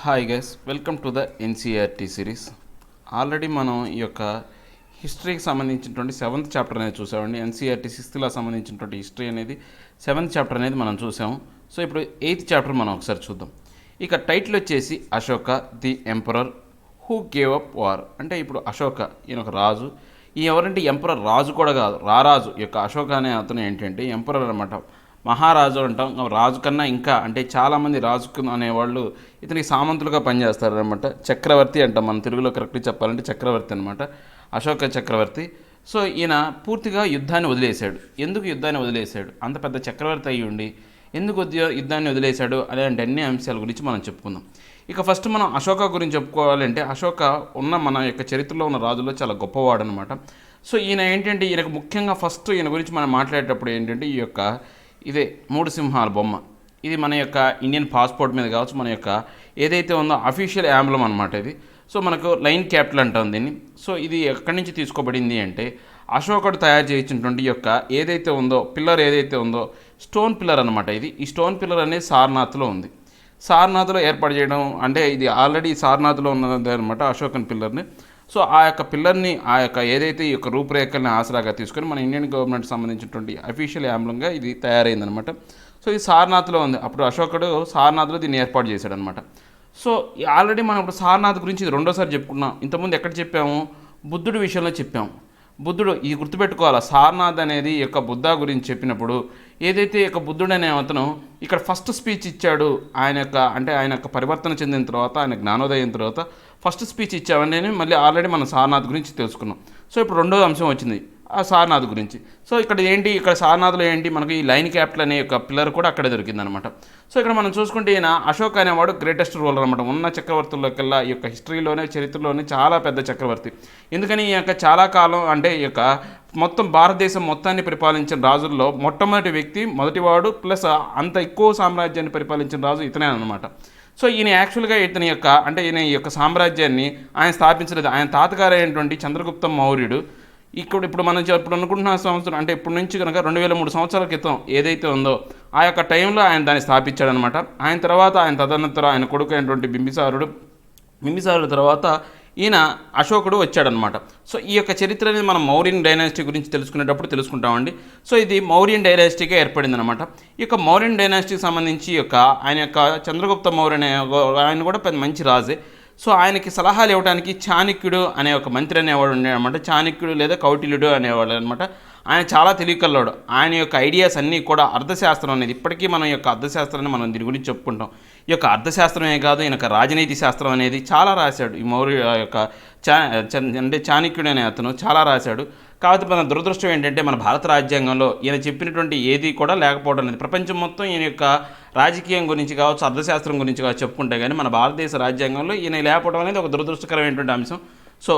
Hi guys, welcome to the NCERT series. Already మనం ఈ యొక్క హిస్టరీకి సంబంధించినటువంటి 7th చాప్టర్ అనేది చూసామండి. ఎన్సీఆర్టీ 6th సంబంధించినటువంటి హిస్టరీ అనేది 7th చాప్టర్ అనేది మనం చూసాము. సో ఇప్పుడు 8th చాప్టర్ మనం ఒకసారి చూద్దాం. ఇక టైటిల్ వచ్చేసి Ashoka the emperor who gave up war. అంటే ఇప్పుడు అశోక ఈయన ఒక రాజు. ఈ ఎవరంటే ఎంపరర్, రాజు కూడా కాదు, రారాజు. ఈ యొక్క అశోక అనే అతను ఏంటంటే ఎంపరర్ అనమాట, మహారాజు అంటాం. రాజు కన్నా ఇంకా అంటే చాలామంది రాజు అనేవాళ్ళు ఇతనికి సామంతులుగా పనిచేస్తారనమాట. చక్రవర్తి అంటాం మన తెలుగులో, కరెక్ట్గా చెప్పాలంటే చక్రవర్తి అనమాట, అశోక చక్రవర్తి. సో ఈయన పూర్తిగా యుద్ధాన్ని వదిలేశాడు. ఎందుకు యుద్ధాన్ని వదిలేశాడు? అంత పెద్ద చక్రవర్తి అయ్యి ఉండి ఎందుకు యుద్ధాన్ని వదిలేశాడు అలాంటి అన్ని అంశాల గురించి మనం చెప్పుకుందాం. ఇక ఫస్ట్ మనం అశోక గురించి చెప్పుకోవాలంటే, అశోక ఉన్న మన యొక్క చరిత్రలో ఉన్న రాజుల్లో చాలా గొప్పవాడు అనమాట. సో ఈయన ఏంటంటే, ఈయనకు ముఖ్యంగా ఫస్ట్ ఈయన గురించి మనం మాట్లాడేటప్పుడు ఏంటంటే, ఈ యొక్క ఇదే 3 సింహాల బొమ్మ, ఇది మన యొక్క ఇండియన్ పాస్పోర్ట్ మీద కావచ్చు, మన యొక్క ఏదైతే ఉందో అఫీషియల్ యాంబ్లం అనమాట ఇది. సో మనకు లైన్ క్యాపిటల్ అంటాం దీన్ని. సో ఇది ఎక్కడి నుంచి తీసుకోబడింది అంటే, అశోకుడు తయారు చేయించినటువంటి యొక్క ఏదైతే ఉందో పిల్లర్, ఏదైతే ఉందో స్టోన్ పిల్లర్ అనమాట ఇది. ఈ స్టోన్ పిల్లర్ అనేది సారనాథ్లో ఉంది. సారనాథ్లో ఏర్పాటు చేయడం అంటే ఇది ఆల్రెడీ సారనాథ్లో ఉన్నది అనమాట అశోకన్ పిల్లర్ని. సో ఆ యొక్క పిల్లర్ని, ఆ యొక్క ఏదైతే ఈ యొక్క రూపురేఖల్ని ఆసరాగా తీసుకొని మన ఇండియన్ గవర్నమెంట్ సంబంధించినటువంటి అఫీషియల్ యాంబ్లంగా ఇది తయారైందనమాట. సో ఇది సారనాథ్లో ఉంది. అప్పుడు అశోకుడు సారనాథ్లో దీన్ని ఏర్పాటు చేశాడనమాట. సో ఆల్రెడీ మనం ఇప్పుడు సారనాథ్ గురించి ఇది రెండోసారి చెప్పుకున్నాం. ఇంతకుముందు ఎక్కడ చెప్పాము? బుద్ధుడి విషయంలో చెప్పాము. బుద్ధుడు ఇది గుర్తుపెట్టుకోవాలి, సారనాథ్ అనేది ఈ యొక్క బుద్ధ గురించి చెప్పినప్పుడు ఏదైతే ఈ యొక్క బుద్ధుడు అనే అతను ఇక్కడ ఫస్ట్ స్పీచ్ ఇచ్చాడు, ఆయన యొక్క పరివర్తన చెందిన తర్వాత, ఆయన జ్ఞానోదయం తర్వాత ఫస్ట్ స్పీచ్ ఇచ్చామని మళ్ళీ ఆల్రెడీ మనం సారనాథ్ గురించి తెలుసుకున్నాం. సో ఇప్పుడు రెండో అంశం వచ్చింది ఆ సారనాథ్ గురించి. సో ఇక్కడ సారనాథ్లో ఏంటి, మనకి ఈ లైన్ క్యాపిటల్ అనే యొక్క పిల్లర్ కూడా అక్కడే దొరికిందనమాట. సో ఇక్కడ మనం చూసుకుంటే ఈయన అశోక్ అనేవాడు గ్రేటెస్ట్ రూలర్ అనమాట. ఉన్న చక్రవర్తుల్లోకెల్లా ఈ యొక్క హిస్టరీలోనే, చరిత్రలోనే చాలా పెద్ద చక్రవర్తి. ఎందుకని ఈ యొక్క చాలా కాలం అంటే ఈ యొక్క మొత్తం భారతదేశం మొత్తాన్ని పరిపాలించిన రాజుల్లో మొట్టమొదటి వ్యక్తి, మొదటివాడు, ప్లస్ అంత ఎక్కువ సామ్రాజ్యాన్ని పరిపాలించిన రాజు ఇతనే అనమాట. సో ఈయన యాక్చువల్గా ఈయన ఈ యొక్క సామ్రాజ్యాన్ని ఆయన స్థాపించలేదు. ఆయన తాతగారు అయినటువంటి చంద్రగుప్త మౌర్యుడు ఇప్పుడు మనం ఇప్పుడు అనుకుంటున్న సంవత్సరం అంటే ఇప్పటి నుంచి కనుక 2003 సంవత్సరాల క్రితం ఏదైతే ఉందో ఆ యొక్క టైంలో ఆయన దాన్ని స్థాపించాడనమాట. ఆయన తర్వాత తదనంతరం ఆయన కొడుకు అయినటువంటి బింబిసారుడు తర్వాత ఈయన అశోకుడు వచ్చాడనమాట. సో ఈ యొక్క చరిత్ర అనేది మనం మౌర్యన్ డైనాసిటీ గురించి తెలుసుకునేటప్పుడు తెలుసుకుంటామండి. సో ఇది మౌర్యన్ డైనాసిటీగా ఏర్పడింది అనమాట. ఈ యొక్క మౌర్యన్ డైనాసిటీకి సంబంధించి ఆయన యొక్క చంద్రగుప్త మౌర్య ఆయన కూడా పెద్ద మంచి రాజే. సో ఆయనకి సలహాలు ఇవ్వడానికి చాణక్యుడు అనే ఒక మంత్రి అనేవాడు ఉండేదన్నమాట. చాణక్యుడు లేదా కౌటిల్యుడు అనేవాడు అనమాట. ఆయన చాలా తెలివికల్లోడు. ఆయన యొక్క ఐడియాస్ అన్నీ కూడా అర్థశాస్త్రం అనేది, ఇప్పటికీ మనం యొక్క అర్థశాస్త్రాన్ని మనం దీని గురించి చెప్పుకుంటాం. ఈ యొక్క అర్థశాస్త్రమే కాదు, ఈయన రాజనీతి శాస్త్రం అనేది చాలా రాశాడు. ఈ మౌర్య యొక్క చాణక్యుడు అనే అతను చాలా రాశాడు. కాబట్టి మన దురదృష్టం ఏంటంటే, మన భారత రాజ్యాంగంలో ఈయన చెప్పినటువంటి ఏది కూడా లేకపోవడం అనేది. ప్రపంచం మొత్తం ఈయన యొక్క రాజకీయం గురించి కావచ్చు, అర్థశాస్త్రం గురించి కావచ్చు చెప్పుకుంటే కానీ మన భారతదేశ రాజ్యాంగంలో ఈయన లేకపోవడం అనేది ఒక దురదృష్టకరమైనటువంటి అంశం. సో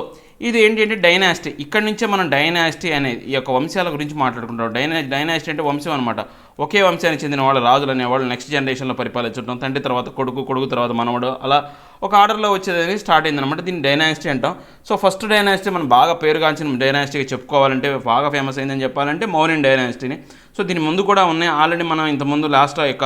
ఇది ఏంటంటే డైనాసిటీ. ఇక్కడి నుంచే మనం డైనాసిటీ అనేది ఈ యొక్క వంశాల గురించి మాట్లాడుకుంటాం. డైనాసిటీ అంటే వంశం అనమాట. ఒకే వంశానికి చెందిన వాళ్ళు రాజులు అనేవాళ్ళు నెక్స్ట్ జనరేషన్లో పరిపాలించడం, తండ్రి తర్వాత కొడుకు తర్వాత మనవడు, అలా ఒక ఆర్డర్లో వచ్చేది స్టార్ట్ అయిందనమాట. దీన్ని డైనాసిటీ అంటాం. సో ఫస్ట్ డైనాసిటీ మనం బాగా పేరుగాంచిన డైనాసిటీగా చెప్పుకోవాలంటే, బాగా ఫేమస్ అయిందని చెప్పాలంటే మౌర్యన్ డైనాసిటీని. సో దీని ముందు కూడా ఉన్నాయి. ఆల్రెడీ మనం ఇంతకుముందు లాస్ట్ యొక్క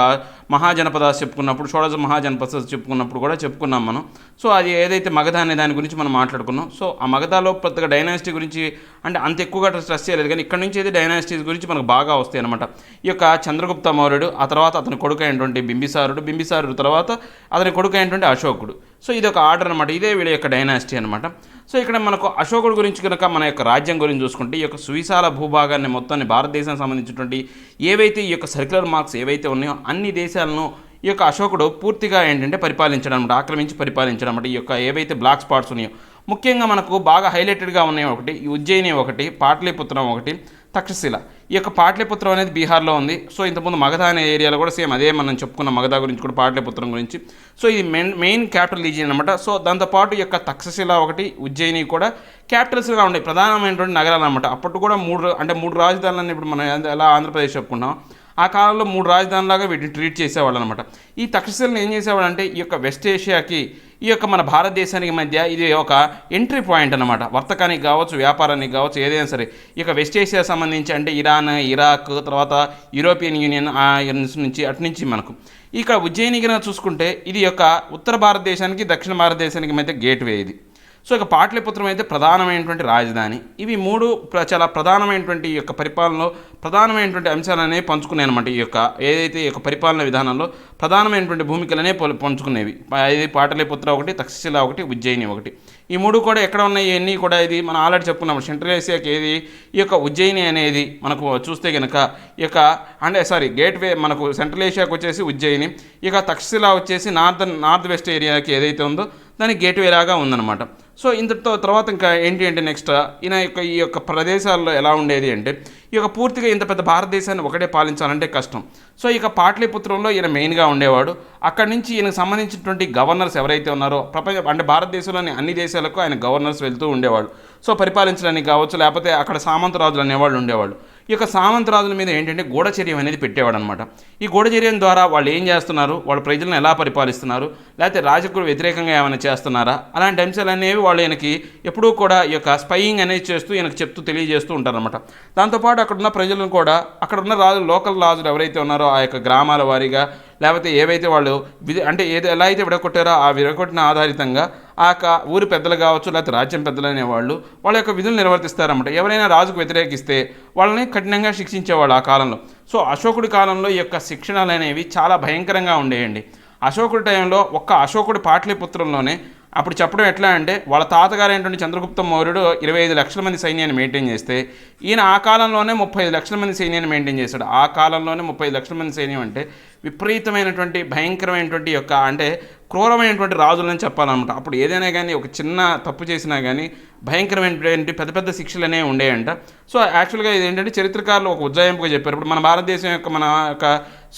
మహాజనపదాస్ చెప్పుకున్నప్పుడు, షోడశ మహాజనపదాస్ చెప్పుకున్నప్పుడు కూడా చెప్పుకున్నాం మనం. సో అది ఏదైతే మగధ అనే దాని గురించి మనం మాట్లాడుకున్నాం. సో ఆ మగధలో పెద్దగా డైనాసిటీ గురించి అంటే అంత ఎక్కువగా స్ట్రెస్ చేయలేదు, కానీ ఇక్కడ నుంచి అయితే డైనాసిటీస్ గురించి మనకు బాగా వస్తాయి అనమాట. ఈ యొక్క చంద్రగుప్త మౌర్యుడు, ఆ తర్వాత అతని కొడుకు అయినటువంటి బింబిసారుడు తర్వాత అతని కొడుకు అయినటువంటి అశోకుడు. సో ఇది ఒక ఆర్డర్ అనమాట. ఇదే వీళ్ళ యొక్క డైనాసిటీ అనమాట. సో ఇక్కడ మనకు అశోకుడు గురించి కనుక మన యొక్క రాజ్యం గురించి చూసుకుంటే, ఈ యొక్క సువిశాల భూభాగాన్ని మొత్తాన్ని భారతదేశానికి సంబంధించినటువంటి ఏవైతే ఈ యొక్క సర్క్యులర్ మార్క్స్ ఏవైతే ఉన్నాయో అన్ని దేశాలను ఈ యొక్క అశోకుడు పూర్తిగా ఏంటంటే పరిపాలించడం అనమాట, ఆక్రమించి పరిపాలించడం అనమాట. ఈ యొక్క ఏవైతే బ్లాక్ స్పాట్స్ ఉన్నాయో ముఖ్యంగా మనకు బాగా హైలైటెడ్గా ఉన్నాయి ఒకటి ఈ ఉజ్జయిని, ఒకటి పాటలీపుత్రం, ఒకటి తక్షశిల. ఈ యొక్క పాటలీపుత్రం అనేది బీహార్లో ఉంది. సో ఇంతకుముందు మగధ అనే ఏరియాలో కూడా సేమ్ అదే మనం చెప్పుకున్న మగధ గురించి కూడా పాటలీపుత్రం గురించి. సో ఇది మెయిన్ క్యాపిటల్ రీజియన్ అనమాట. సో దాంతోపాటు ఈ యొక్క తక్షశిల, ఒకటి ఉజ్జయిని కూడా క్యాపిటల్స్గా ఉన్నాయి, ప్రధానమైనటువంటి నగరాలు అనమాట. అప్పటి కూడా మూడు రాజధానులని ఇప్పుడు మనం ఎలా ఆంధ్రప్రదేశ్ చెప్పుకుంటాం ఆ కాలంలో 3 రాజధానులాగా వీటిని ట్రీట్ చేసేవాళ్ళు అనమాట. ఈ తక్షశిలను ఏం చేసేవాళ్ళు అంటే ఈ యొక్క వెస్ట్ ఏషియాకి ఈ యొక్క మన భారతదేశానికి మధ్య ఇది ఒక ఎంట్రీ పాయింట్ అనమాట. వర్తకానికి కావచ్చు, వ్యాపారానికి కావచ్చు, ఏదైనా సరే ఇక వెస్ట్ ఏషియా సంబంధించి అంటే ఇరాన్, ఇరాక్, తర్వాత యూరోపియన్ యూనియన్ నుంచి అటు నుంచి మనకు ఇక్కడ ఉజ్జయిని కనుక చూసుకుంటే ఇది యొక్క ఉత్తర భారతదేశానికి, దక్షిణ భారతదేశానికి మధ్య గేట్వే ఇది. సో ఇక పాటలీపుత్రం అయితే ప్రధానమైనటువంటి రాజధాని. ఇవి 3 చాలా ప్రధానమైనటువంటి ఈ యొక్క పరిపాలనలో ప్రధానమైనటువంటి అంశాలనే పంచుకున్నాయి అనమాట. ఈ యొక్క ఏదైతే ఈ యొక్క పరిపాలన విధానంలో ప్రధానమైనటువంటి భూమికలనే పంచుకునేవి. ఇది పాటలీపుత్ర ఒకటి, తక్షశిల ఒకటి, ఉజ్జయిని ఒకటి. ఈ 3 కూడా ఎక్కడ ఉన్నాయి ఇవన్నీ కూడా ఇది మనం ఆల్రెడీ చెప్పుకున్నాము. సెంట్రల్ ఏషియాకి ఏది ఈ యొక్క ఉజ్జయిని అనేది మనకు చూస్తే కనుక ఈ యొక్క గేట్వే మనకు సెంట్రల్ ఏషియాకి వచ్చేసి ఉజ్జయిని, ఇక తక్షశిల వచ్చేసి నార్త్ వెస్ట్ ఏరియాకి ఏదైతే ఉందో దానికి గేట్వే లాగా ఉందన్నమాట. సో ఇంతటితో తర్వాత ఇంకా ఏంటి అంటే నెక్స్ట్ ఈ యొక్క ప్రదేశాల్లో ఎలా ఉండేది అంటే ఈ యొక్క పూర్తిగా ఇంత పెద్ద భారతదేశాన్ని ఒకటే పాలించాలంటే కష్టం. సో ఇక పాటలీపుత్రంలో ఈయన మెయిన్గా ఉండేవాడు. అక్కడి నుంచి ఈయనకు సంబంధించినటువంటి గవర్నర్స్ ఎవరైతే ఉన్నారో అంటే భారతదేశంలోని అన్ని దేశాలకు ఆయన గవర్నర్స్ వెళ్తూ ఉండేవాడు. సో పరిపాలించడానికి కావచ్చు, లేకపోతే అక్కడ సామంతరాజులు అనేవాళ్ళు ఉండేవాళ్ళు. ఈ యొక్క సామంతరాజుల మీద ఏంటంటే గూఢచర్యం అనేది పెట్టేవాడు అనమాట. ఈ గూఢచర్యం ద్వారా వాళ్ళు ఏం చేస్తున్నారు, వాళ్ళ ప్రజలను ఎలా పరిపాలిస్తున్నారు, లేకపోతే రాజకులు వ్యతిరేకంగా ఏమైనా చేస్తున్నారా, అలాంటి అంశాలు అనేవి వాళ్ళు ఈయనకి ఎప్పుడూ కూడా ఈ యొక్క స్పైయింగ్ అనేది చేస్తూ ఈయనకు చెప్తూ తెలియజేస్తూ ఉంటారనమాట. దాంతోపాటు అక్కడున్న ప్రజలను కూడా అక్కడున్న లోకల్ రాజులు ఎవరైతే ఉన్నారో ఆ యొక్క గ్రామాల వారీగా లేకపోతే ఏవైతే వాళ్ళు ఎలా అయితే విడగొట్టారో ఆ విడగొట్టిన ఆధారితంగా ఆ యొక్క ఊరి పెద్దలు కావచ్చు, లేకపోతే రాజ్యం పెద్దలు అనేవాళ్ళు వాళ్ళ యొక్క విధులు నిర్వర్తిస్తారన్నమాట. ఎవరైనా రాజుకు వ్యతిరేకిస్తే వాళ్ళని కఠినంగా శిక్షించేవాళ్ళు ఆ కాలంలో. సో అశోకుడి కాలంలో ఈ యొక్క శిక్షణలు అనేవి చాలా భయంకరంగా ఉండేయండి. అశోకుడి టైంలో అశోకుడి పాటలీపుత్రంలోనే అప్పుడు చెప్పడం ఎట్లా అంటే వాళ్ళ తాతగారు ఏంటంటే చంద్రగుప్త మౌర్యుడు 25 లక్షల మంది సైన్యాన్ని మెయింటైన్ చేస్తే ఈయన ఆ కాలంలోనే 35 లక్షల మంది సైన్యాన్ని మెయింటైన్ చేశాడు. ఆ కాలంలోనే 35 లక్షల మంది సైన్యం అంటే విపరీతమైనటువంటి భయంకరమైనటువంటి క్రూరమైనటువంటి రాజులని చెప్పాలన్నమాట. అప్పుడు ఏదైనా కానీ ఒక చిన్న తప్పు చేసినా కానీ భయంకరమైనటువంటి పెద్ద పెద్ద శిక్షలు అనేవి ఉండేయంట. సో యాక్చువల్గా ఇది ఏంటంటే చరిత్రకారులు ఒక ఉజ్జాయింపుగా చెప్పారు. ఇప్పుడు మన భారతదేశం మన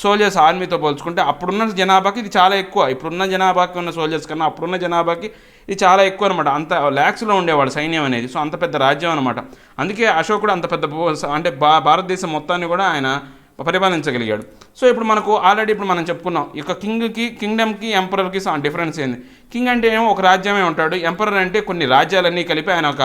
సోల్జర్స్ ఆర్మీతో పోల్చుకుంటే అప్పుడున్న జనాభాకి ఇది చాలా ఎక్కువ. ఇప్పుడున్న జనాభాకి ఉన్న సోల్జర్స్ కన్నా అప్పుడున్న జనాభాకి ఇది చాలా ఎక్కువ అనమాట. అంత ల్యాక్స్లో ఉండేవాడు సైన్యం అనేది. సో అంత పెద్ద రాజ్యం అనమాట. అందుకే అశోకుడు అంత పెద్ద భారతదేశం మొత్తాన్ని కూడా ఆయన పరిపాలించగలిగాడు. సో ఇప్పుడు మనం చెప్పుకున్నాం ఇక కింగ్డమ్కి ఎంపరర్కి డిఫరెన్స్ ఏంది. కింగ్ అంటే ఏమో ఒక రాజ్యమే ఉంటాడు, ఎంపరర్ అంటే కొన్ని రాజ్యాలన్నీ కలిపి ఆయన ఒక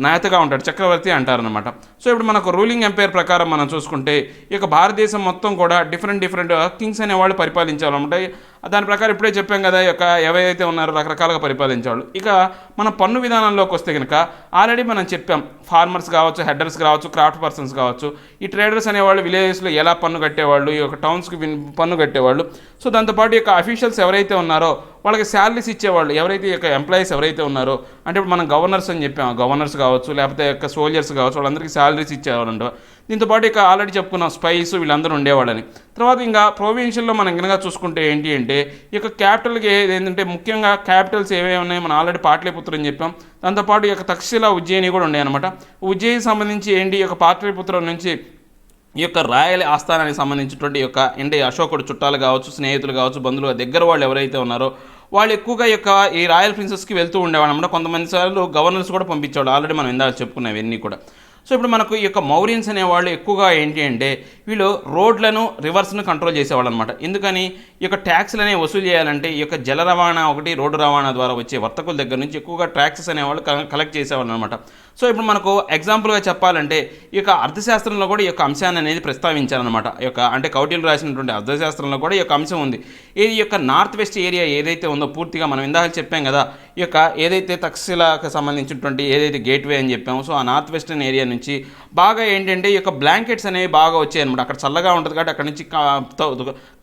నాయతగా ఉంటాడు, చక్రవర్తి అంటారనమాట. సో ఇప్పుడు మనకు రూలింగ్ ఎంపైర్ ప్రకారం మనం చూసుకుంటే ఇక భారతదేశం మొత్తం కూడా డిఫరెంట్ కింగ్స్ అనేవాళ్ళు పరిపాలించాలన్నమాట. దాని ప్రకారం ఇప్పుడే చెప్పాం కదా ఎవరైతే ఉన్నారో రకరకాలుగా పరిపాలించేవాళ్ళు. ఇక మన పన్ను విధానంలోకి వస్తే కనుక ఆల్రెడీ మనం చెప్పాం, ఫార్మర్స్ కావచ్చు, హెడ్డర్స్ కావచ్చు, క్రాఫ్ట్ పర్సన్స్ కావచ్చు, ఈ ట్రేడర్స్ అనేవాళ్ళు విలేజెస్లో ఎలా పన్ను కట్టేవాళ్ళు, ఈ యొక్క టౌన్స్కి పన్ను కట్టేవాళ్ళు. సో దాంతోపాటు ఈ యొక్క అఫీషియల్స్ ఎవరైతే ఉన్నారో వాళ్ళకి శాలరీస్ ఇచ్చేవాళ్ళు. ఎవరైతే ఈ యొక్క ఎంప్లాయీస్ ఎవరైతే ఉన్నారో అంటే ఇప్పుడు మనం గవర్నర్స్ అని చెప్పాం, గవర్నర్స్ కావచ్చు, లేకపోతే యొక్క సోల్జర్స్ కావచ్చు, వాళ్ళందరికీ శాలరీస్ ఇచ్చేవాళ్ళు. దీంతోపాటు ఇక ఆల్రెడీ చెప్పుకున్నాం స్పైస్ వీళ్ళందరూ ఉండేవాళ్ళని. తర్వాత ఇంకా ప్రొవిన్షియల్లో మనం కనుక చూసుకుంటే ఏంటి అంటే ఈ యొక్క క్యాపిటల్కి ఏంటంటే ముఖ్యంగా క్యాపిటల్స్ ఏవే ఉన్నాయి మనం ఆల్రెడీ పాటలీపుత్రం అని చెప్పాం. దాంతోపాటు ఈ యొక్క తక్షశిల, ఉజ్జయిని కూడా ఉన్నాయి అనమాట. ఉజ్జయిని సంబంధించి ఏంటి ఈ యొక్క పాటలీపుత్రం నుంచి ఈ యొక్క రాయల ఆస్థానానికి సంబంధించినటువంటి అశోకుడు చుట్టాలు కావచ్చు, స్నేహితులు కావచ్చు, బంధువులు దగ్గర వాళ్ళు ఎవరైతే ఉన్నారో వాళ్ళు ఎక్కువగా ఈ రాయల్ ప్రిన్సెస్కి వెళ్తూ ఉండేవాళ్ళు అనమాట. కొంతమంది సార్లు గవర్నర్స్ కూడా పంపించేవాడు. ఆల్రెడీ మనం ఇందాక చెప్పుకున్నాం ఇవన్నీ కూడా. సో ఇప్పుడు మనకు ఈ యొక్క మౌరియన్స్ అనేవాళ్ళు ఎక్కువగా ఏంటి అంటే వీళ్ళు రోడ్లను, రివర్స్ను కంట్రోల్ చేసేవాళ్ళు అనమాట. ఎందుకని ఈ యొక్క ట్యాక్స్లు అనేవి వసూలు చేయాలంటే ఈ యొక్క జల రవాణా ఒకటి, రోడ్డు రవాణా ద్వారా వచ్చే వర్తకుల దగ్గర నుంచి ఎక్కువగా ట్యాక్సెస్ అనేవాళ్ళు కలెక్ట్ చేసేవాళ్ళు అనమాట. సో ఇప్పుడు మనకు ఎగ్జాంపుల్గా చెప్పాలంటే ఈ యొక్క అర్థశాస్త్రంలో కూడా ఈ యొక్క అంశాన్ని అనేది ప్రస్తావించారనమాట. కౌటిల్యుడు రాసినటువంటి అర్థశాస్త్రంలో కూడా ఈ యొక్క అంశం ఉంది. ఈ యొక్క నార్త్ వెస్ట్ ఏరియా ఏదైతే ఉందో పూర్తిగా మనం ఇందాక చెప్పాం కదా, ఈ యొక్క ఏదైతే తక్షశిలకు సంబంధించినటువంటి ఏదైతే గేట్వే అని చెప్పామో, సో ఆ నార్త్ వెస్టర్న్ ఏరియా నుంచి బాగా ఏంటంటే ఈ యొక్క బ్లాంకెట్స్ అనేవి బాగా వచ్చాయి అనమాట. అక్కడ చల్లగా ఉంటుంది కాబట్టి అక్కడ నుంచి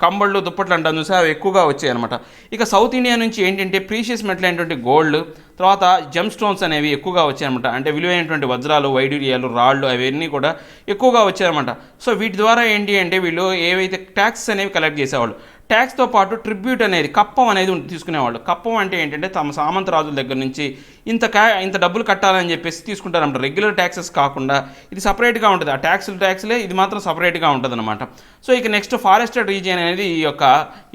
కంబళ్ళు, దుప్పట్లు అంటాం చూసి అవి ఎక్కువగా వచ్చాయి అనమాట. ఇక సౌత్ ఇండియా నుంచి ఏంటంటే ప్రీషియస్ మెటల్ అయినటువంటి గోల్డ్, తర్వాత జెమ్ స్టోన్స్ అనేవి ఎక్కువగా వచ్చాయన్నమాట. అంటే విలువైనటువంటి వజ్రాలు, వైడూర్యాలు, రాళ్ళు అవన్నీ కూడా ఎక్కువగా వచ్చాయన్నమాట. సో వీటి ద్వారా ఏంటి అంటే వీళ్ళు ఏవైతే ట్యాక్స్ అనేవి కలెక్ట్ చేసేవాళ్ళు, ట్యాక్స్తో పాటు ట్రిబ్యూట్ అనేది, కప్పం అనేది తీసుకునేవాళ్ళు. కప్పం అంటే ఏంటంటే తమ సామంత రాజుల దగ్గర నుంచి ఇంత డబ్బులు కట్టాలని చెప్పేసి తీసుకుంటారన్నమాట. రెగ్యులర్ ట్యాక్సెస్ కాకుండా ఇది సపరేట్గా ఉంటుంది. ఆ ట్యాక్స్లే ఇది మాత్రం సపరేట్గా ఉంటుంది అనమాట. సో ఇక నెక్స్ట్ ఫారెస్టెడ్ రీజియన్ అనేది ఈ యొక్క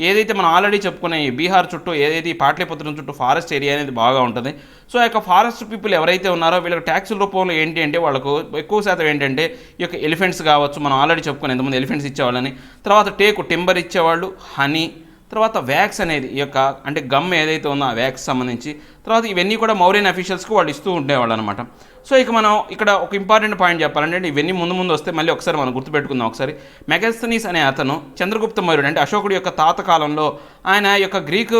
ఏదైతే మనం ఆల్రెడీ చెప్పుకునే ఈ బీహార్ చుట్టూ ఏదైతే ఈ పాటలీపుత్రం చుట్టూ ఫారెస్ట్ ఏరియా అనేది బాగా ఉంటుంది. సో ఆ యొక్క ఫారెస్ట్ పీపుల్ ఎవరైతే ఉన్నారో వీళ్ళకి ట్యాక్సుల రూపంలో ఏంటి అంటే వాళ్ళకు ఎక్కువ శాతం ఏంటంటే ఈ యొక్క ఎలిఫెంట్స్ కావచ్చు, మనం ఆల్రెడీ చెప్పుకునే ఎంతమంది ఎలిఫెంట్స్ ఇచ్చేవాళ్ళని, తర్వాత టింబర్ ఇచ్చేవాళ్ళు, హనీ, తర్వాత వ్యాక్స్ అనేది ఈ యొక్క అంటే గమ్ ఏదైతే ఉందో ఆ వ్యాక్స్ సంబంధించి, తర్వాత ఇవన్నీ కూడా మౌరియన్ అఫీషియల్స్కి వాళ్ళు ఇస్తూ ఉండేవాళ్ళు అనమాట. సో ఇక మనం ఇక్కడ ఒక ఇంపార్టెంట్ పాయింట్ చెప్పాలంటే ఇవన్నీ ముందు వస్తే మళ్ళీ ఒకసారి మనం గుర్తుపెట్టుకుందాం. ఒకసారి మెగస్తనీస్ అనే అతను చంద్రగుప్త మౌర్యుడు అంటే అశోకుడి యొక్క తాత కాలంలో ఆయన యొక్క గ్రీకు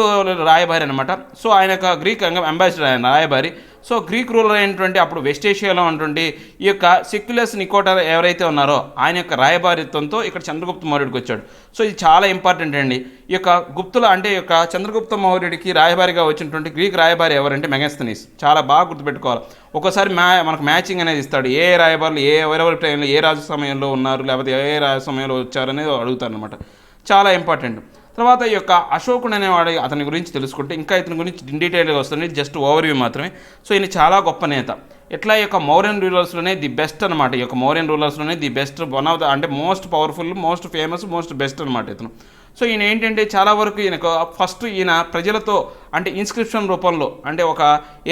రాయబారి అనమాట. సో ఆయన యొక్క గ్రీక్ అంబాసిడర్, ఆయన రాయబారి. సో గ్రీక్ రూలర్ అయినటువంటి అప్పుడు వెస్ట్ ఏషియాలో ఉన్నటువంటి ఈ యొక్క సెక్యులస్ నికోటర్ ఎవరైతే ఉన్నారో ఆయన యొక్క రాయబారిత్వంతో ఇక్కడ చంద్రగుప్త మౌర్యుడికి వచ్చాడు. సో ఇది చాలా ఇంపార్టెంట్ అండి. ఈ యొక్క గుప్తుల అంటే ఈ యొక్క చంద్రగుప్త మౌర్యుడికి రాయబారిగా వచ్చినటువంటి గ్రీక్ రాయబారి ఎవరంటే మెగస్తనీస్. చాలా బాగా గుర్తుపెట్టుకోవాలి. ఒక్కోసారి మనకు మ్యాచింగ్ అనేది ఇస్తాడు. ఏ రాయబారులు ఎవరెవరి టైంలో ఏ రాజు సమయంలో ఉన్నారు, లేకపోతే ఏ రాజు సమయంలో వచ్చారు అనేది అడుగుతారు అనమాట. చాలా ఇంపార్టెంట్. తర్వాత ఈ యొక్క అశోకుడు అనేవాడు అతని గురించి తెలుసుకుంటే ఇంకా ఇతని గురించి డీటెయిల్గా వస్తుంది, జస్ట్ ఓవర్వ్యూ మాత్రమే. సో ఈయన చాలా గొప్ప నేత. ఎట్లా ఈ యొక్క మౌర్యన్ రూలర్స్లోనే ది బెస్ట్ అనమాట. ఈ యొక్క మౌర్యన్ రూలర్స్లోనే the best, one of the అంటే most powerful, most famous, most best అనమాట ఇతను. సో ఈయన ఏంటంటే చాలా వరకు ఈయనకు ఫస్ట్ ఈయన ప్రజలతో అంటే ఇన్స్క్రిప్షన్ రూపంలో అంటే ఒక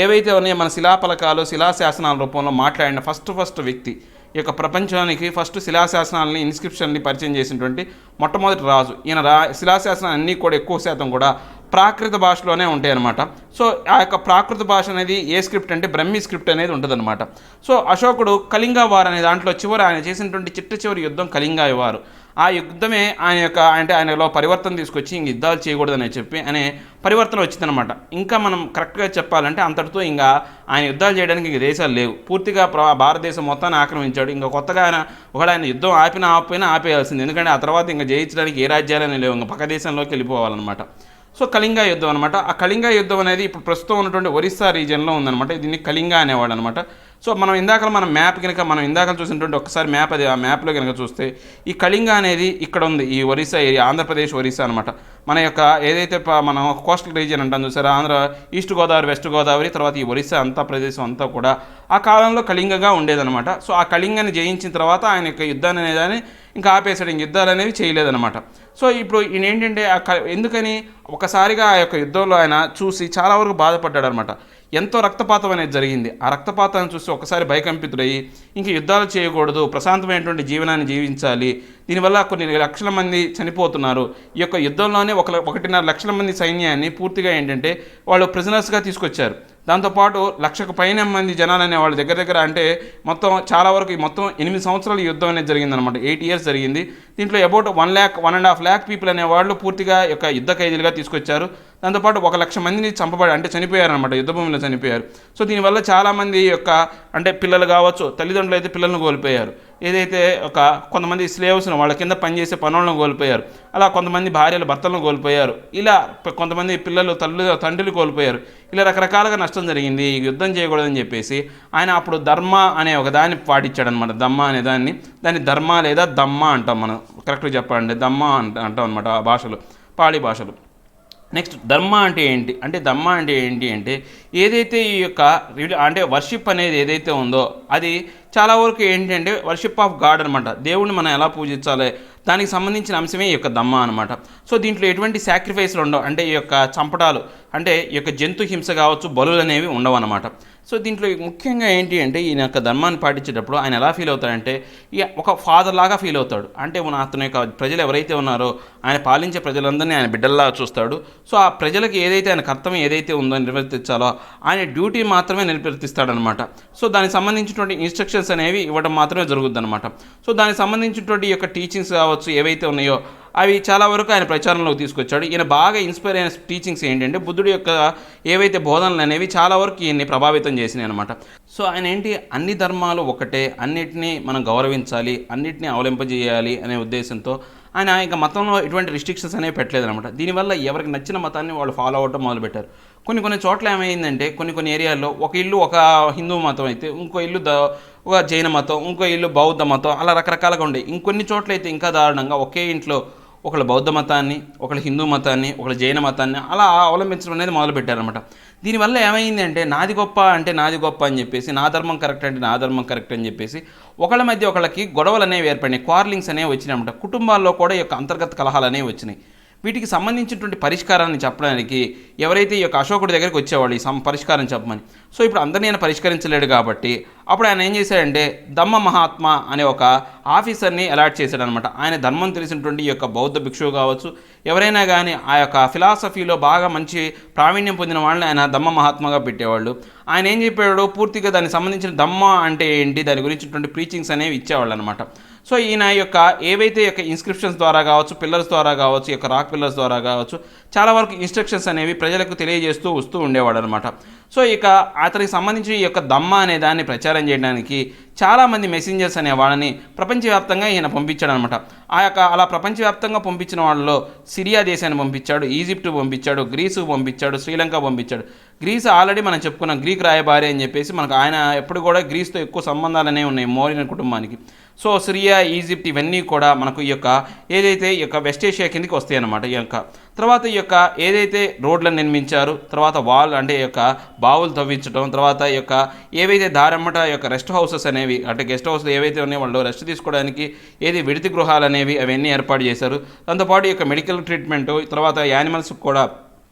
ఏవైతే ఉన్నాయో మన శిలాఫలకాలు, శిలాశాసనాల రూపంలో మాట్లాడిన ఫస్ట్ వ్యక్తి. ఈ యొక్క ప్రపంచానికి ఫస్ట్ శిలాశాసనాలని, ఇన్స్క్రిప్షన్ని పరిచయం చేసినటువంటి మొట్టమొదటి రాజు ఈయన. శిలాశాసనాలు అన్నీ కూడా ఎక్కువ శాతం కూడా ప్రాకృత భాషలోనే ఉంటాయి అన్నమాట. సో ఆ యొక్క ప్రాకృత భాష అనేది ఏ స్క్రిప్ట్ అంటే బ్రహ్మి స్క్రిప్ట్ అనేది ఉంటుందన్నమాట. సో అశోకుడు కళింగ వార్ అనే దాంట్లో ఆయన చేసినటువంటి చిట్ట యుద్ధం కళింగ వారు. ఆ యుద్ధమే ఆయన యొక్క అంటే ఆయనలో పరివర్తన తీసుకొచ్చి ఇంక యుద్ధాలు చేయకూడదని చెప్పి అనే పరివర్తన వచ్చిందనమాట. ఇంకా మనం కరెక్ట్గా చెప్పాలంటే అంతటితో ఇంకా ఆయన యుద్ధాలు చేయడానికి ఇంక దేశాలు లేవు. పూర్తిగా భారతదేశం మొత్తాన్ని ఆక్రమించాడు. ఇంకా కొత్తగా ఆయన యుద్ధం ఆపిపోయినా ఆపేయాల్సింది. ఎందుకంటే ఆ తర్వాత ఇంకా జయించడానికి ఏ రాజ్యాలనే లేవు, ఇంకా పక్క దేశంలోకి వెళ్ళిపోవాలన్నమాట. సో కళింగ యుద్ధం అనమాట. ఆ కళింగ యుద్ధం అనేది ఇప్పుడు ప్రస్తుతం ఉన్నటువంటి ఒరిస్సా రీజియన్లో ఉందన్నమాట. దీన్ని కళింగ అనేవాడు అనమాట. సో మనం మ్యాప్ కనుక చూసినటువంటి ఒకసారి మ్యాప్ అది ఆ మ్యాప్లో కనుక చూస్తే ఈ కళింగ అనేది ఇక్కడ ఉంది, ఈ ఒరిస్సా ఏరియా, ఆంధ్రప్రదేశ్ ఒరిస్సా అనమాట. మన యొక్క ఏదైతే మనం కోస్టల్ రీజియన్ అంటాం చూసారా, ఆంధ్ర ఈస్ట్ గోదావరి, వెస్ట్ గోదావరి, తర్వాత ఈ ఒరిస్సా అంతా ప్రదేశం అంతా కూడా ఆ కాలంలో కళింగగా ఉండేదన్నమాట. సో ఆ కళింగని జయించిన తర్వాత ఆయన యొక్క యుద్ధాన్ని అనేదాన్ని ఇంకా ఆపేసాడు, ఇంక యుద్ధాలు అనేవి చేయలేదన్నమాట. సో ఇప్పుడు ఈయన ఏంటంటే ఎందుకని ఒకసారిగా ఆ యొక్క యుద్ధంలో ఆయన చూసి చాలా వరకు బాధపడ్డాడు అనమాట. ఎంతో రక్తపాతం అనేది జరిగింది. ఆ రక్తపాతాన్ని చూసి ఒకసారి భయకంపితుడయ్యి ఇంక యుద్ధాలు చేయకూడదు, ప్రశాంతమైనటువంటి జీవనాన్ని జీవించాలి, దీనివల్ల కొన్ని లక్షల మంది చనిపోతున్నారు. ఈ యొక్క యుద్ధంలోనే 1.5 లక్షల మంది సైన్యాన్ని పూర్తిగా ఏంటంటే వాళ్ళు ప్రిజనర్స్గా తీసుకొచ్చారు. దాంతోపాటు 1,00,000కు పైన మంది జనాలు అనే వాళ్ళు దగ్గర అంటే మొత్తం చాలా వరకు మొత్తం 8 సంవత్సరాలు యుద్ధం అనేది జరిగిందనమాట. 8 years జరిగింది. దీంట్లో అబౌట్ 1.5 lakh పీపుల్ అనేవాళ్ళు పూర్తిగా యొక్క యుద్ధ ఖైదీలుగా తీసుకొచ్చారు. దాంతోపాటు 1,00,000 మందిని అంటే చనిపోయారనమాట, యుద్ధభూమిలో చనిపోయారు. సో దీనివల్ల చాలామంది యొక్క అంటే పిల్లలు కావచ్చు, తల్లిదండ్రులు అయితే పిల్లలను కోల్పోయారు. ఏదైతే కొంతమంది స్లేవ్స్ను వాళ్ళ కింద పనిచేసే పనులను కోల్పోయారు. అలా కొంతమంది భార్యలు భర్తలను కోల్పోయారు. ఇలా కొంతమంది పిల్లలు తండ్రులు కోల్పోయారు. ఇలా రకరకాలుగా నష్టం జరిగింది. యుద్ధం చేయకూడదని చెప్పేసి ఆయన అప్పుడు ధర్మ అనే ఒక దాన్ని పాటించాడనమాట. దమ్మ అనే దాన్ని ధర్మ లేదా దమ్మ అంటాం మనం, కరెక్ట్గా చెప్పాలంటే దమ్మ అంటాం అనమాట ఆ భాషలు, పాళీ భాషలు. నెక్స్ట్ దమ్మ అంటే ఏంటి అంటే ఏదైతే ఈ యొక్క అంటే వర్షిప్ అనేది ఏదైతే ఉందో అది చాలా వరకు ఏంటంటే వర్షిప్ ఆఫ్ గాడ్ అనమాట. దేవుణ్ణి మనం ఎలా పూజించాలి దానికి సంబంధించిన అంశమే ఈ యొక్క దమ్మ అనమాట. సో దీంట్లో ఎటువంటి సాక్రిఫైస్లు ఉండవు, అంటే ఈ యొక్క చంపటాలు అంటే ఈ యొక్క జంతు హింస కావచ్చు, బలులు అనేవి ఉండవు అనమాట. సో దీంట్లో ముఖ్యంగా ఏంటి అంటే ఈయన యొక్క ధర్మాన్ని పాటించేటప్పుడు ఆయన ఎలా ఫీల్ అవుతాడంటే ఒక ఫాదర్ లాగా ఫీల్ అవుతాడు. అంటే అతని యొక్క ప్రజలు ఎవరైతే ఉన్నారో ఆయన పాలించే ప్రజలందరినీ ఆయన బిడ్డల్లా చూస్తాడు. సో ఆ ప్రజలకు ఏదైతే ఆయన కర్తవ్యం ఏదైతే ఉందో నిర్వర్తించాలో ఆయన డ్యూటీ మాత్రమే నిర్వర్తిస్తాడనమాట. సో దానికి సంబంధించినటువంటి ఇన్స్ట్రక్షన్స్ అనేవి ఇవ్వడం మాత్రమే జరుగుతుంది అనమాట. సో దానికి సంబంధించినటువంటి ఈ యొక్క టీచింగ్స్ కావచ్చు ఏవైతే ఉన్నాయో అవి చాలా వరకు ఆయన ప్రచారంలోకి తీసుకొచ్చాడు. ఈయన బాగా ఇన్స్పైర్ అయిన టీచింగ్స్ ఏంటంటే బుద్ధుడి యొక్క ఏవైతే బోధనలు అనేవి చాలా వరకు ఈయన్ని ప్రభావితం చేసినాయి అనమాట. సో ఆయన అన్ని ధర్మాలు ఒకటే, అన్నిటినీ మనం గౌరవించాలి, అన్నిటినీ అవలింపజేయాలి అనే ఉద్దేశంతో ఆయన ఇంకా మతంలో ఎటువంటి రిస్ట్రిక్షన్స్ అనేవి పెట్టలేదన్నమాట. దీనివల్ల ఎవరికి నచ్చిన మతాన్ని వాళ్ళు ఫాలో అవ్వటం మొదలుపెట్టారు. కొన్ని చోట్ల ఏమైందంటే కొన్ని ఏరియాల్లో ఒక ఇల్లు ఒక హిందూ మతం అయితే, ఇంకో ఇల్లు ఒక జైన మతం, ఇంకో ఇల్లు బౌద్ధ మతం, అలా రకరకాలుగా ఉండేవి. ఇంకొన్ని చోట్ల అయితే ఇంకా దారుణంగా ఒకే ఇంట్లో ఒకళ్ళు బౌద్ధ మతాన్ని, ఒకళ్ళు హిందూ మతాన్ని, ఒకళ్ళు జైన మతాన్ని అలా అవలంబించడం అనేది మొదలుపెట్టారనమాట. దీనివల్ల ఏమైంది అంటే నాది గొప్ప అంటే నాది గొప్ప అని చెప్పేసి, నా ధర్మం కరెక్ట్ అంటే నా ధర్మం కరెక్ట్ అని చెప్పేసి ఒకళ్ళ మధ్య ఒకళ్ళకి గొడవలు అనేవి ఏర్పడినాయి, క్వార్లింగ్స్ అనేవి వచ్చినాయి అనమాట. కుటుంబాల్లో కూడా ఈ యొక్క అంతర్గత కలహాలు అనేవి వచ్చినాయి. వీటికి సంబంధించినటువంటి పరిష్కారాన్ని చెప్పడానికి ఎవరైతే ఈ యొక్క అశోకుడి దగ్గరికి వచ్చేవాళ్ళు ఈ పరిష్కారం చెప్పమని, సో ఇప్పుడు అందరినీ ఆయన పరిష్కరించలేడు కాబట్టి అప్పుడు ఆయన ఏం చేశాడంటే ధమ్మ మహాత్మా అనే ఒక ఆఫీసర్ని అలాట్ చేశాడనమాట. ఆయన ధర్మం తెలిసినటువంటి ఈ యొక్క బౌద్ధ భిక్షువు కావచ్చు, ఎవరైనా కానీ ఆ యొక్క ఫిలాసఫీలో బాగా మంచి ప్రావీణ్యం పొందిన వాళ్ళని ఆయన ధమ్మ మహాత్మాగా పెట్టేవాళ్ళు. ఆయన ఏం చెప్పాడు, పూర్తిగా దానికి సంబంధించిన ధమ్మ అంటే ఏంటి, దాని గురించినటువంటి ప్రీచింగ్స్ అనేవి ఇచ్చేవాళ్ళు అనమాట. సో ఈయన యొక్క ఏవైతే యొక్క ఇన్స్క్రిప్షన్స్ ద్వారా కావచ్చు, పిల్లర్స్ ద్వారా కావచ్చు, ఈ యొక్క రాక్ పిల్లర్స్ ద్వారా కావచ్చు, చాలా వరకు ఇన్స్ట్రక్షన్స్ అనేవి ప్రజలకు తెలియజేస్తూ వస్తూ ఉండేవాడు అనమాట. సో ఇక అతనికి సంబంధించి ఈ యొక్క ధమ్మ అనే దాన్ని ప్రచారం చేయడానికి చాలామంది మెసెంజర్స్ అనే వాళ్ళని ప్రపంచవ్యాప్తంగా ఈయన పంపించాడు అనమాట. ఆ యొక్క అలా ప్రపంచవ్యాప్తంగా పంపించిన వాళ్ళలో సిరియా దేశాన్ని పంపించాడు, ఈజిప్ట్ పంపించాడు, గ్రీసు పంపించాడు, శ్రీలంక పంపించాడు. గ్రీస్ ఆల్రెడీ మనం చెప్పుకున్నాం, గ్రీక్ రాయబారి అని చెప్పేసి మనకు ఆయన ఎప్పుడు కూడా గ్రీస్తో ఎక్కువ సంబంధాలు అనేవి ఉన్నాయి మౌర్యన్ కుటుంబానికి. సో సిరియా, ఈజిప్ట్ ఇవన్నీ కూడా మనకు ఈ యొక్క ఏదైతే ఈ యొక్క వెస్ట్ ఏషియా కిందకి వస్తాయి అన్నమాట. ఈ యొక్క తర్వాత ఈ యొక్క ఏదైతే రోడ్లను నిర్మించారు, తర్వాత వాల్ అంటే ఈ యొక్క బావులు తవ్వించడం, తర్వాత ఈ యొక్క ఏవైతే దారమ్మట ఈ యొక్క రెస్ట్ హౌసెస్ అనేవి అంటే గెస్ట్ హౌస్లు ఏవైతే ఉన్నాయో వాళ్ళు రెస్ట్ తీసుకోవడానికి ఏది విడితి గృహాలు అనేవి అవన్నీ ఏర్పాటు చేశారు. దాంతోపాటు ఈ యొక్క మెడికల్ ట్రీట్మెంటు, తర్వాత యానిమల్స్కి కూడా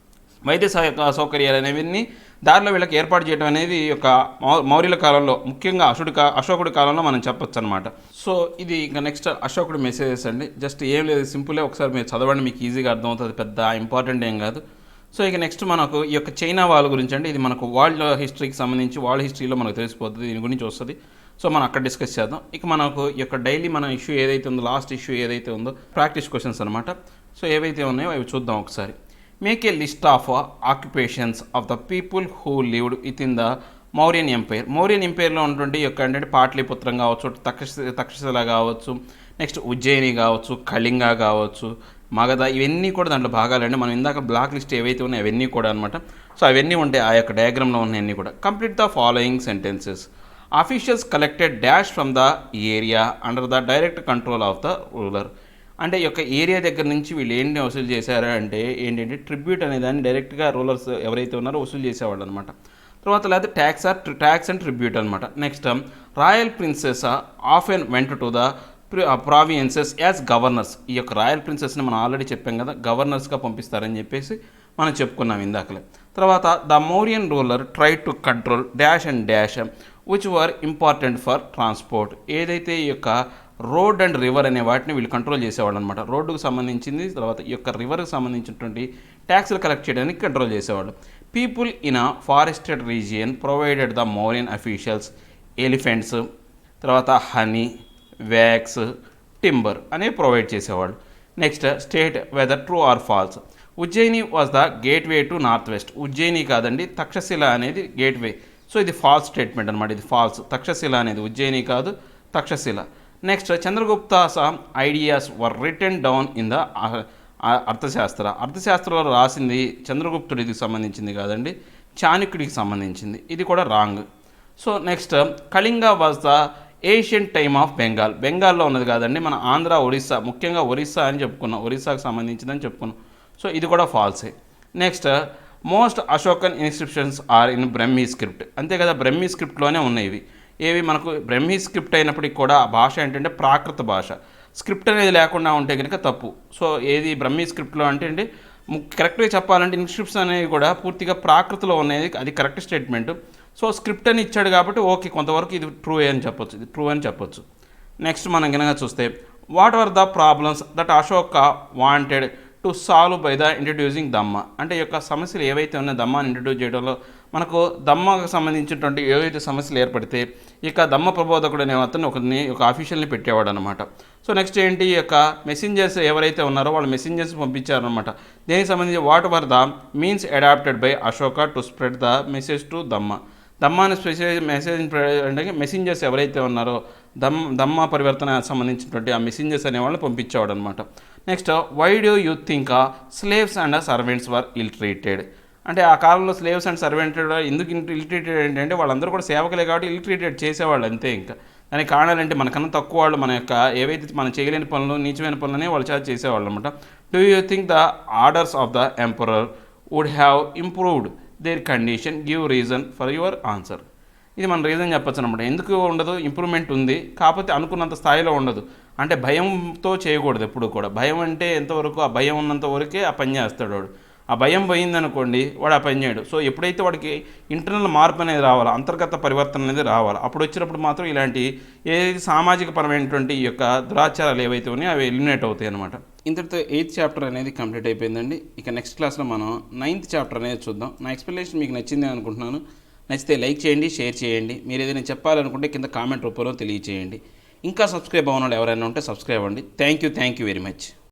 వైద్య సౌకర్యాలు అనేవి దారిలో వీళ్ళకి ఏర్పాటు చేయడం అనేది ఈ యొక్క మౌర్యుల కాలంలో ముఖ్యంగా అశోకుడి కాలంలో మనం చెప్పొచ్చు అనమాట. సో ఇది ఇంకా నెక్స్ట్ అశోకుడి మెసేజెస్ అండి. జస్ట్ ఏం లేదు, సింపులే, ఒకసారి మీరు చదవండి, మీకు ఈజీగా అర్థమవుతుంది, పెద్ద ఇంపార్టెంట్ ఏం కాదు. సో ఇక నెక్స్ట్ మనకు ఈ యొక్క చైనా వాళ్ళ గురించి అండి. ఇది మనకు వరల్డ్ హిస్టరీకి సంబంధించి వరల్డ్ హిస్టరీలో మనకు తెలిసిపోతుంది, దీని గురించి వస్తుంది. సో మనం అక్కడ డిస్కస్ చేద్దాం. ఇక మనకు ఈ యొక్క డైలీ మన ఇష్యూ ఏదైతే ఉందో, లాస్ట్ ఇష్యూ ఏదైతే ఉందో ప్రాక్టీస్ క్వశ్చన్స్ అనమాట. సో ఏవైతే ఉన్నాయో అవి చూద్దాం ఒకసారి. Make a list of occupations of the people who lived with in the Mauryan empire. Mauryan ఎంపైర్లో ఉన్నటువంటి యొక్క ఏంటంటే పాట్లీపుత్రం కావచ్చు, తక్షశిల కావచ్చు, నెక్స్ట్ ఉజ్జయిని కావచ్చు, కళింగ కావచ్చు, మగధ, ఇవన్నీ కూడా దాంట్లో భాగాలండి. మనం ఇందాక బ్లాక్ లిస్ట్ ఏవైతే ఉన్నాయో అవన్నీ కూడా అనమాట. సో అవన్నీ ఉంటాయి ఆ యొక్క డయాగ్రామ్లో ఉన్నాయన్నీ కూడా. Complete the following sentences. Officials collected dash from the area under the direct control of the ruler. అంటే ఈ యొక్క ఏరియా దగ్గర నుంచి వీళ్ళు ఏంటి వసూలు చేశారు అంటే ఏంటంటే ట్రిబ్యూట్ అనే దాన్ని డైరెక్ట్గా రూలర్స్ ఎవరైతే ఉన్నారో వసూలు చేసేవాళ్ళు అనమాట. తర్వాత లేదా ట్యాక్స్ అండ్ ట్రిబ్యూట్ అనమాట. Next royal princes often went to the provinces as governors. ఈ యొక్క రాయల్ ప్రిన్సెస్ని మనం ఆల్రెడీ చెప్పాం కదా, గవర్నర్స్గా పంపిస్తారని చెప్పేసి మనం చెప్పుకున్నాం ఇందాకలే. తర్వాత the Mauryan ruler try to control dash and dash which were important for transport. ఏదైతే ఈ యొక్క రోడ్ అండ్ రివర్ అనే వాటిని వీళ్ళు కంట్రోల్ చేసేవాళ్ళు అనమాట. రోడ్డుకు సంబంధించింది, తర్వాత ఈ యొక్క రివర్కి సంబంధించినటువంటి ట్యాక్స్లు కలెక్ట్ చేయడానికి కంట్రోల్ చేసేవాళ్ళు. People in a forested region provided the Mauryan officials elephants, తర్వాత హనీ, వ్యాక్స్, టింబర్ అనేవి ప్రొవైడ్ చేసేవాళ్ళు. Next state whether true or false. Ujjayini was the gateway to north west. Ujjayini కాదండి, తక్షశిల అనేది గేట్వే. సో ఇది ఫాల్స్ స్టేట్మెంట్ అనమాట, ఇది ఫాల్స్. తక్షశిల అనేది ఉజ్జయిని కాదు, Takshashila. Next Chandragupta's ideas were written down in the అర్థశాస్త్రంలో రాసింది చంద్రగుప్తుడికి సంబంధించింది కాదండి, చాణక్యుడికి సంబంధించింది. ఇది కూడా wrong. So next Kalinga was the Asian time of Bengal. బెంగాల్లో ఉన్నది కాదండి, మన ఆంధ్ర, ఒరిస్సా, ముఖ్యంగా ఒరిస్సా అని చెప్పుకున్నాం, ఒరిస్సాకు సంబంధించిందని చెప్పుకున్నాం. సో ఇది కూడా ఫాల్సే. Next most Ashokan inscriptions are in Brahmi script. అంతే కదా, బ్రహ్మీ స్క్రిప్ట్లోనే ఉన్నాయి ఇవి. ఏవి మనకు బ్రహ్మీ స్క్రిప్ట్ అయినప్పటికీ కూడా ఆ భాష ఏంటంటే ప్రాకృత భాష. స్క్రిప్ట్ అనేది లేకుండా ఉంటే కనుక తప్పు. సో ఏది బ్రహ్మీ స్క్రిప్ట్లో అంటే కరెక్ట్గా చెప్పాలంటే ఇన్స్క్రిప్ట్స్ అనేవి కూడా పూర్తిగా ప్రాకృతిలో ఉన్నాయి, అది కరెక్ట్ స్టేట్మెంట్. సో స్క్రిప్ట్ అని ఇచ్చాడు కాబట్టి ఓకే, కొంతవరకు ఇది ట్రూ అని చెప్పొచ్చు, ఇది ట్రూ అని చెప్పొచ్చు. నెక్స్ట్ మనం కనుక చూస్తే what are the problems that Ashoka wanted to solve by the introducing dhamma. అంటే ఈ యొక్క సమస్యలు ఏవైతే ఉన్నాయో దమ్మాని ఇంట్రడ్యూస్ చేయడంలో మనకు దమ్మకు సంబంధించినటువంటి ఏవైతే సమస్యలు ఏర్పడితే ఇక దమ్మ ప్రబోధకుడు అనే అతను ఒక ఆఫీషియల్ని పెట్టేవాడు అనమాట. సో నెక్స్ట్ ఏంటి, ఈ యొక్క మెసెంజర్స్ ఎవరైతే ఉన్నారో వాళ్ళు మెసెంజర్స్ పంపించారనమాట. దీనికి సంబంధించి what were the means adapted by Ashoka to spread the message to dhamma. దమ్మాని మెసేజ్ అంటే మెసెంజర్స్ ఎవరైతే ఉన్నారో దమ్మ పరివర్తన సంబంధించినటువంటి ఆ మెసెంజర్స్ అనేవాళ్ళు పంపించేవాడు అనమాట. Next why do you think slaves and servants were ill treated. అంటే ఆ కాలంలో స్లేవ్స్ అండ్ సర్వెంటెడ్ ఎందుకు ఇల్ ట్రీటెడ్ ఏంటంటే వాళ్ళందరూ కూడా సేవకులే కాబట్టి ఇల్ ట్రీటెడ్ చేసేవాళ్ళు అంతే. ఇంకా దానికి కారణాలంటే మనకన్నా తక్కువ వాళ్ళు మన యొక్క ఏవైతే మనం చేయలేని పనులు నీచమైన పనులనే వాళ్ళు చేత చేసేవాళ్ళు అనమాట. Do you think the orders of the emperor would have improved their condition, give reason for your answer. ఇది మన రీజన్ చెప్పచ్చు అనమాట. ఎందుకు ఉండదు, ఇంప్రూవ్మెంట్ ఉంది, కాకపోతే అనుకున్నంత స్థాయిలో ఉండదు. అంటే భయంతో చేయకూడదు ఎప్పుడు కూడా. భయం అంటే ఎంతవరకు, ఆ భయం ఉన్నంత వరకే ఆ పని చేస్తాడు వాడు. ఆ భయం పోయిందనుకోండి వాడు ఆ పని చేయడు. సో ఎప్పుడైతే వాడికి ఇంటర్నల్ మార్పు అనేది రావాలో, అంతర్గత పరివర్తన అనేది రావాలి, అప్పుడు వచ్చినప్పుడు మాత్రం ఇలాంటి ఏదైతే సామాజిక పరమైనటువంటి ఈ యొక్క దురాచారాలు ఏవైతే ఉన్నాయో అవి ఎలిమినేట్ అవుతాయి అనమాట. ఇంతటితో 8th చాప్టర్ అనేది కంప్లీట్ అయిపోయిందండి. ఇక నెక్స్ట్ క్లాస్లో మనం 9th చాప్టర్ అనేది చూద్దాం. నా ఎక్స్ప్లెనేషన్ మీకు నచ్చింది అనుకుంటున్నాను. నచ్చితే లైక్ చేయండి, షేర్ చేయండి. మీరు ఏదైనా చెప్పాలనుకుంటే కింద కామెంట్ రూపంలో తెలియజేయండి. ఇంకా సబ్స్క్రైబ్ అవ్వని వాళ్ళు ఎవరైనా ఉంటే సబ్స్క్రైబ్ అవ్వండి. Thank you very much.